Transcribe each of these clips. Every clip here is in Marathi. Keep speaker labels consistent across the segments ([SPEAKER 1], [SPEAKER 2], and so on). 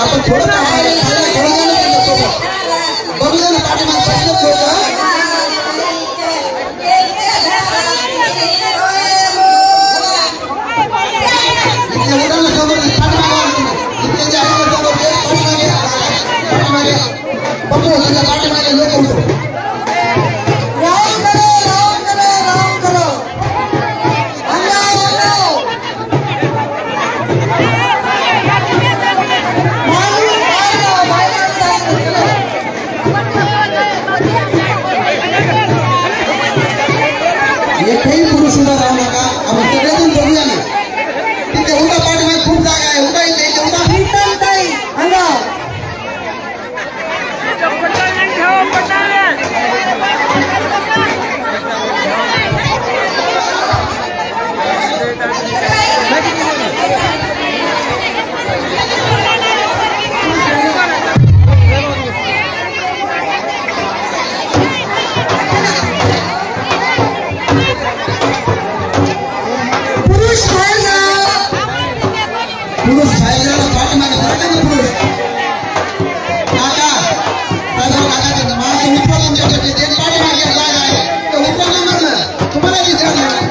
[SPEAKER 1] आपण थोडं बघूया ना एकही पुरुष उभा राहू नका. आपण सगळेजण बघूया ना. ठीक आहे, उभा पाठीमागे खूप जागा आहे. उभा इथे उभा पुरुष बाहेर पाठीमागे सरका ना पुरुष. काका माणसं उत्पन्न देतात ते पाठीमागे जागा आहे ते उत्पन्न म्हणलं तुम्हाला दिसत नाही.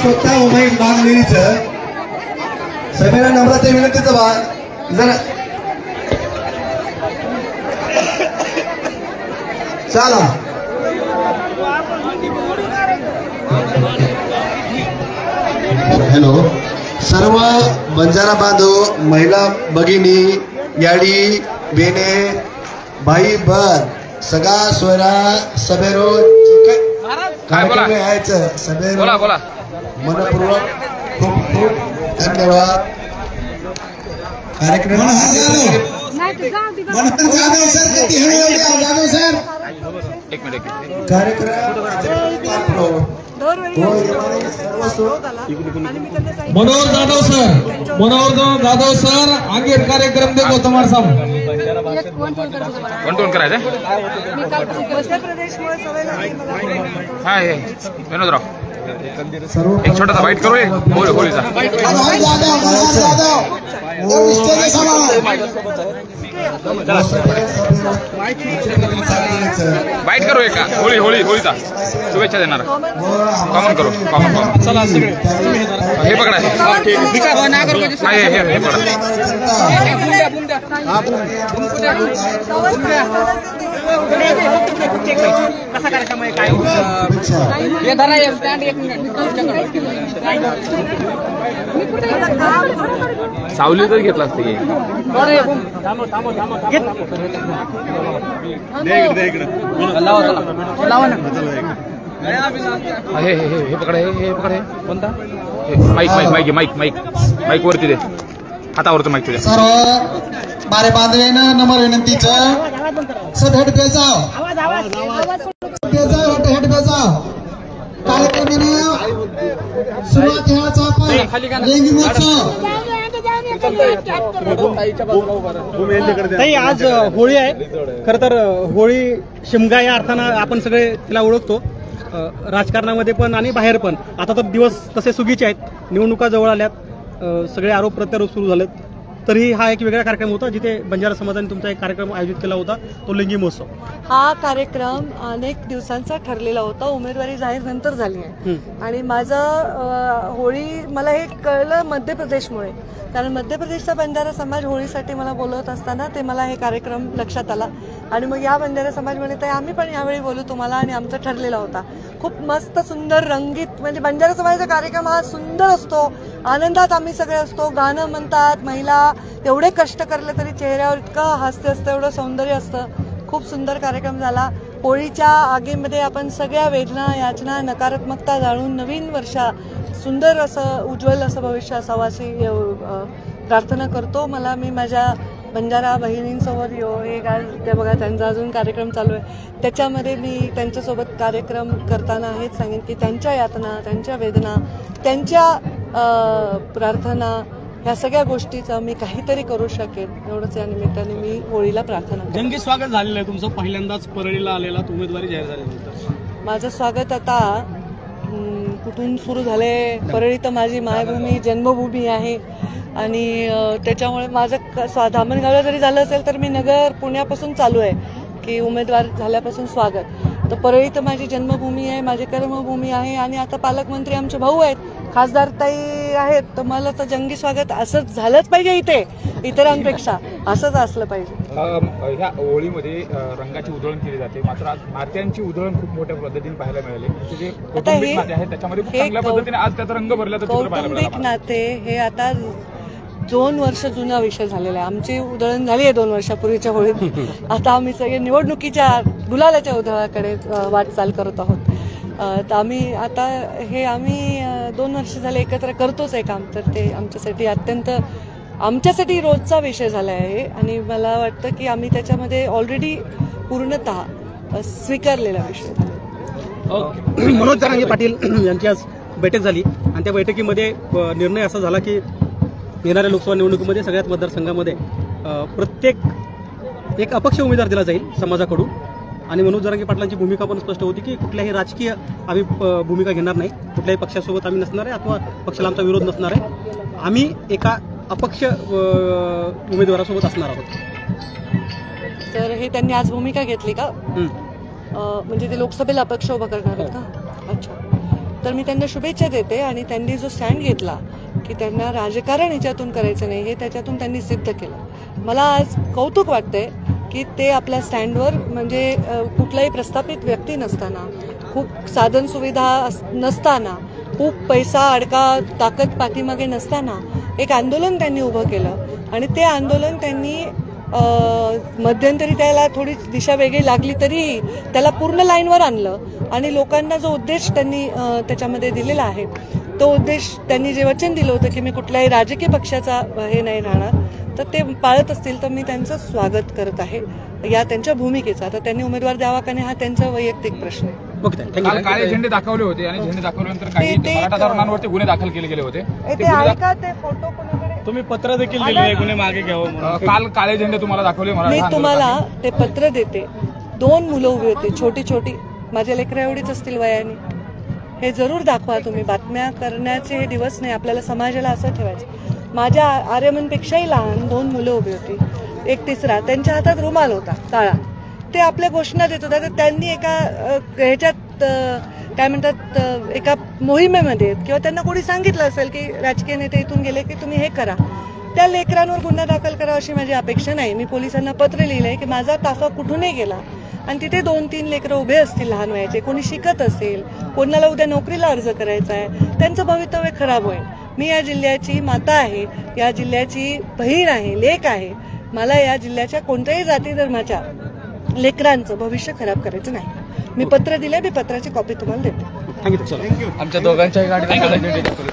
[SPEAKER 2] स्वतः उमाई मागणीच सगळ्यांना नम्रता विनंतीचं बा जरा चला हॅलो सर्व बंजारा बांधव महिला भगिनी याडी बेने भाई बर सगळा सोयरा सभेरो कार्यक्रम यायचं सभेरो मनपूर्वक खूप खूप धन्यवाद कार्यक्रम जाधव सर किती जाधव सर कार्यक्रम
[SPEAKER 3] मनोहर जाधव सर आगे कार्यक्रम देखो तुम्हारे सामने
[SPEAKER 4] वन करायचं हा हे विनोदराव एक छोटासा वाईट करू होळीचा वाईट करू एक होळीचा शुभेच्छा देणार कॉमन करू कॉमन चला हे पकडा हे
[SPEAKER 5] कसा कार्यक्रम आहे काय हे धरा स्टँड एक मिनिट
[SPEAKER 4] सावली तर घेतला असते हे पकडा हे पकडा कोणता माईक वरती दे हातावरती माईक तुझ्या
[SPEAKER 1] सर्व बारे बांधवेनं नम्र विनंतीचं सब हेड पे जाओ हेड पे जाओ कार्यक्रमाने सुरुवात ह्याचा आपण
[SPEAKER 5] ताई आज होळी आहे खरं तर होळी शिमगा या अर्थानं आपण सगळे तिला ओळखतो राजकारणामध्ये पण आणि बाहेर पण आता तर दिवस तसे सुगीचे आहेत निवडणुका जवळ आल्यात सगळे आरोप प्रत्यारोप सुरू झालेत तरी हा एक वेगळा कार्यक्रम होता जिथे बंजारा समाजाने तुमचा एक कार्यक्रम आयोजित केला होता, तो लिंगी महोत्सव.
[SPEAKER 6] हा कार्यक्रम अनेक दिवसांचा ठरलेला होता. उमेदवारी जाहीर नंतर झाली आहे आणि माझं होळी मला हे कळलं मध्य प्रदेशमुळे, कारण मध्य प्रदेशचा बंजारा समाज होळीसाठी मला बोलवत असताना ते मला हे कार्यक्रम लक्षात आला आणि मग या बंजारा समाज म्हणते आम्ही पण यावेळी बोलू तुम्हाला, आणि आमचा ठरलेला होता. खूप मस्त सुंदर रंगीत, म्हणजे बंजारा समाजाचा कार्यक्रम हा सुंदर असतो, आनंदात आम्ही सगळे असतो, गाणं म्हणतात महिला, एवढे कष्ट करले तरी चेहऱ्यावर इतकं हास्य असतं, एवढं सौंदर्य असतं. खूप सुंदर कार्यक्रम झाला. होळीच्या आगीमध्ये आपण सगळ्या वेदना, याचना, नकारात्मकता जाळून नवीन वर्षा सुंदर असं उज्ज्वल असं भविष्य असावं अशी प्रार्थना करतो. मी माझ्या बंजारा बहिणींसोबत हे ते बघा त्यांचा अजून कार्यक्रम चालू आहे, त्याच्यामध्ये मी त्यांच्यासोबत कार्यक्रम करताना हेच सांगेन की त्यांच्या यातना, त्यांच्या वेदना, त्यांच्या प्रार्थना, ह्या सगळ्या गोष्टीचं मी काहीतरी करू शकेन एवढंच या निमित्ताने मी होळीला प्रार्थना करते.
[SPEAKER 5] जंगी स्वागत झालेलं आहे तुमचं, पहिल्यांदाच परळीला आलेला उमेदवारी जाहीर झाल्यानंतर.
[SPEAKER 6] माझं स्वागत आता कुठून सुरू झालंय? परळी तर माझी मायभूमी, जन्मभूमी आहे आणि त्याच्यामुळे माझं धामणगावला जरी झालं असेल तर मी नगर पुण्यापासून चालू आहे की उमेदवार झाल्यापासून स्वागत. तर परळी तर माझी जन्मभूमी आहे, माझी कर्मभूमी आहे आणि आता पालकमंत्री आमचे भाऊ आहेत, खासदार ताई आहेत, तर मला तर जंगी स्वागत असंच झालंच पाहिजे. इथे इतरांपेक्षा असंच असलं पाहिजे.
[SPEAKER 4] ह्या होळीमध्ये रंगाची उधळण केली जाते, मात्र आज नात्यांची उधळण खूप मोठ्या पद्धतीने पाहायला मिळाली. जे कौटुंबिक नाते आहेत त्याच्यामध्ये खूप चांगल्या पद्धतीने आज त्याचा रंग भरल्याचं चित्र पाहायला मिळालं.
[SPEAKER 6] कौटुंबिक नाते हे आता 2 वर्ष जुना विषय झालेला आहे. आमची उधळण झाली आहे 2 वर्षापूर्वीच्या होळीत. आता आम्ही सगळे निवडणुकीच्या गुलालाच्या उधळाकडे वाटचाल करत आहोत. तर आम्ही 2 वर्ष झाले एकत्र करतोच आहे काम, तर ते आमच्यासाठी रोजचा विषय झाला आहे आणि मला वाटतं की आम्ही त्याच्यामध्ये ऑलरेडी पूर्णतः स्वीकारलेला विषय.
[SPEAKER 5] मनोज जरांगे पाटील यांची आज बैठक झाली आणि त्या बैठकीमध्ये निर्णय असा झाला की येणाऱ्या लोकसभा निवडणुकीमध्ये सगळ्याच मतदारसंघामध्ये प्रत्येक एक अपक्ष उमेदवार दिला जाईल समाजाकडून. आणि मनोज जरांगे पाटलांची भूमिका पण स्पष्ट होती की कुठल्याही राजकीय आम्ही भूमिका घेणार नाही, कुठल्याही पक्षासोबत आम्ही नसणार आहे अथवा पक्षाला आमचा विरोध नसणार आहे, आम्ही एका अपक्ष उमेदवारासोबत असणार आहोत.
[SPEAKER 6] तर हे त्यांनी आज भूमिका घेतली का? म्हणजे ते लोकसभेला अपक्ष उभा करणार आहेत का? अच्छा. तर मी त्यांना शुभेच्छा देते आणि त्यांनी जो स्टँड घेतला की त्यांना राजकारण ह्याच्यातून करायचं नाही, हे त्याच्यातून त्यांनी सिद्ध केलं. मला आज कौतुक वाटतंय की ते आपल्या स्टँडवर, म्हणजे कुठलाही प्रस्थापित व्यक्ती नसताना, खूप साधन सुविधा नसताना, खूप पैसा अडका ताकद पाठीमागे नसताना एक आंदोलन त्यांनी उभं केलं आणि ते आंदोलन त्यांनी मध्यंतरी त्याला थोडी दिशा वेगळी लागली तरी त्याला पूर्ण लाईनवर आणलं आणि लोकांना जो उद्देश त्यांनी त्याच्यामध्ये दिलेला आहे, तो उद्देश त्यांनी जे वचन दिलं होतं की मी कुठल्याही राजकीय पक्षाचा हे नाही राहणार, तर ते पाळत असतील तर मी त्यांचं स्वागत करत आहे या त्यांच्या भूमिकेचा. तर त्यांनी उमेदवार द्यावा का नाही हा त्यांचा वैयक्तिक प्रश्न आहे.
[SPEAKER 4] काळे झेंडे दाखवले होते आणि झेंडे दाखवल्यानंतर काही मराठा तरुणांवरती गुन्हे दाखल केले गेले होते.
[SPEAKER 6] ते आहे का ते फोटो कोणाकडे?
[SPEAKER 5] तुम्ही पत्र देखील दिले गुन्हे मागे घ्यावं.
[SPEAKER 4] काल काळे झेंडे तुम्हाला दाखवले.
[SPEAKER 6] मी तुम्हाला ते पत्र देते. 2 मुलं उभी होती, छोटी छोटी, माझ्या लेकरा एवढीच असतील वयाने. हे जरूर दाखवा तुम्ही. बातम्या करण्याचे हे दिवस नाही, आपल्याला समाजाला असं ठेवायचं. माझ्या आर्यमनपेक्षाही लहान 2 मुलं उभी होती, एक तिसरा, त्यांच्या हातात रुमाल होता काळा. ते आपल्या घोषणा देत होता. तर त्यांनी एका ह्याच्यात काय म्हणतात, एका मोहिमेमध्ये किंवा त्यांना कोणी सांगितलं असेल की राजकीय नेते इथून गेले की तुम्ही हे करा, त्या लेकरांवर गुन्हा दाखल करा अशी माझी अपेक्षा नाही. मी पोलिसांना पत्र लिहिलंय की माझा ताफा कुठूनही गेला आणि तिथे 2-3 लेकरं उभे असतील लहान वयाचे, कोणी शिकत असेल, कोणाला उद्या नोकरीला अर्ज करायचा आहे, त्यांचं भवितव्य खराब होईल. मी या जिल्ह्याची माता आहे, या जिल्ह्याची बहीण आहे, लेक आहे. मला या जिल्ह्याच्या कोणत्याही जाती धर्माच्या लेकरांचं भविष्य खराब करायचं नाही. मी पत्र दिले, मी पत्राची कॉपी तुम्हाला देते.
[SPEAKER 5] थँक्यू.
[SPEAKER 4] आमच्या दोघांच्या गाडी वन करायचं तुला.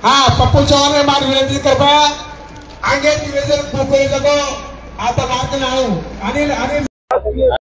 [SPEAKER 7] हाँ पप्पू चौहान ने मार विनंती कृपया आगे निवेदन आता मार्ग नाणू आणि